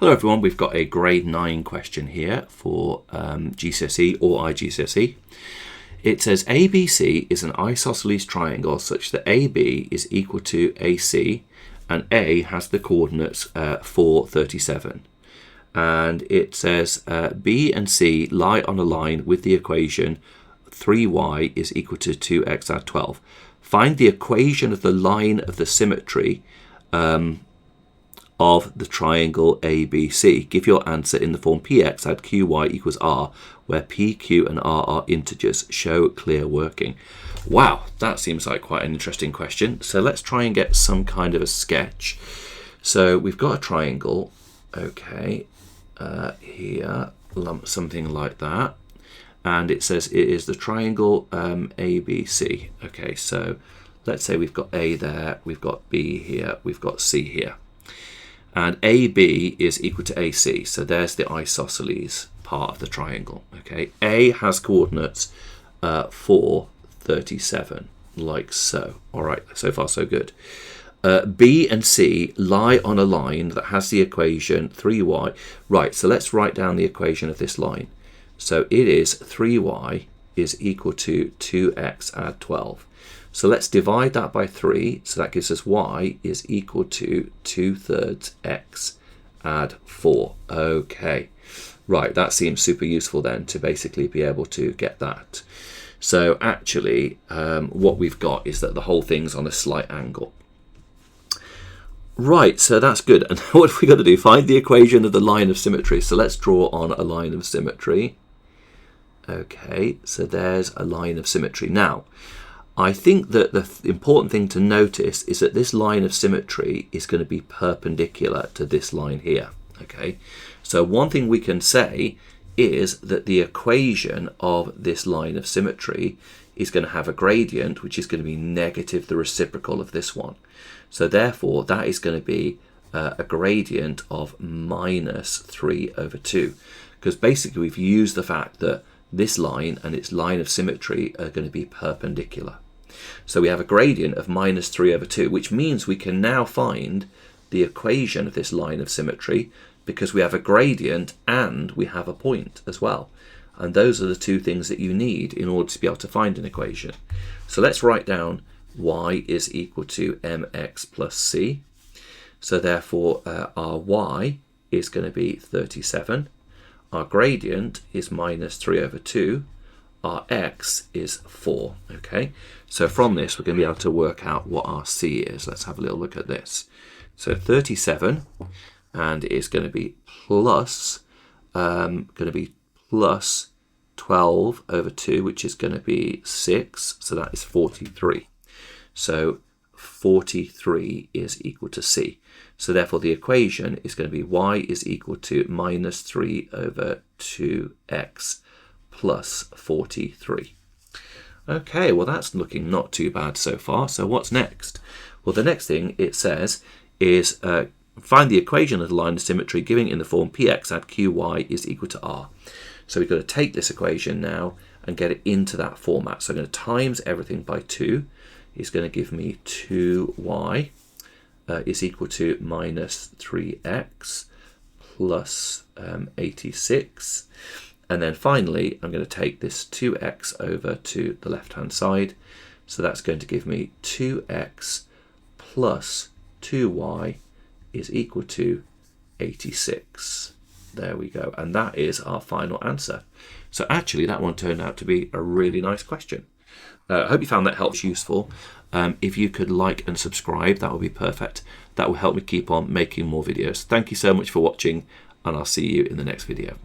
Hello everyone, we've got a grade 9 question here for GCSE or IGCSE. It says ABC is an isosceles triangle such that AB is equal to AC and A has the coordinates 4, 37. And it says B and C lie on a line with the equation 3y is equal to 2x add 12. Find the equation of the line of the symmetry of the triangle ABC. Give your answer in the form px add qy equals r, where p, q and r are integers. Show clear working. Wow, that seems like quite an interesting question. So let's try and get some kind of a sketch. So we've got a triangle, okay, here, something like that. And it says it is the triangle ABC. Okay, so let's say we've got A there, we've got B here, we've got C here. And AB is equal to AC, so there's the isosceles part of the triangle. Okay, A has coordinates 4, 37, like so. All right, so far so good. B and C lie on a line that has the equation 3y. Right, so let's write down the equation of this line. So it is 3y is equal to 2x add 12. So let's divide that by 3. So that gives us y is equal to 2/3 x add 4. Okay, right, that seems super useful then to basically be able to get that. So actually what we've got is that the whole thing's on a slight angle. Right, so that's good. And what have we got to do? Find the equation of the line of symmetry. So let's draw on a line of symmetry. Okay, so there's a line of symmetry. Now, I think that the important thing to notice is that this line of symmetry is going to be perpendicular to this line here. Okay, so one thing we can say is that the equation of this line of symmetry is going to have a gradient which is going to be negative the reciprocal of this one. So therefore that is going to be a gradient of -3/2, because basically we've used the fact that this line and its line of symmetry are going to be perpendicular. So we have a gradient of -3/2, which means we can now find the equation of this line of symmetry because we have a gradient and we have a point as well. And those are the two things that you need in order to be able to find an equation. So let's write down y is equal to mx plus c. So therefore our y is going to be 37. Our gradient is -3/2. Our x is 4. Okay, so from this we're going to be able to work out what our c is. Let's have a little look at this. So 37, and it's going to be plus 12/2, which is going to be 6. So that is 43. So 43 is equal to c. So therefore the equation is going to be y is equal to -3/2x plus 43. Okay, well that's looking not too bad so far. So what's next? Well, the next thing it says is find the equation of the line of symmetry, giving it in the form px add qy is equal to r. So we've got to take this equation now and get it into that format. So I'm going to times everything by 2. It's going to give me 2y is equal to -3x plus 86. And then finally, I'm going to take this 2x over to the left-hand side. So that's going to give me 2x plus 2y is equal to 86. There we go. And that is our final answer. So actually, that one turned out to be a really nice question. I hope you found that helps useful. If you could like and subscribe, that would be perfect. That will help me keep on making more videos. Thank you so much for watching, and I'll see you in the next video.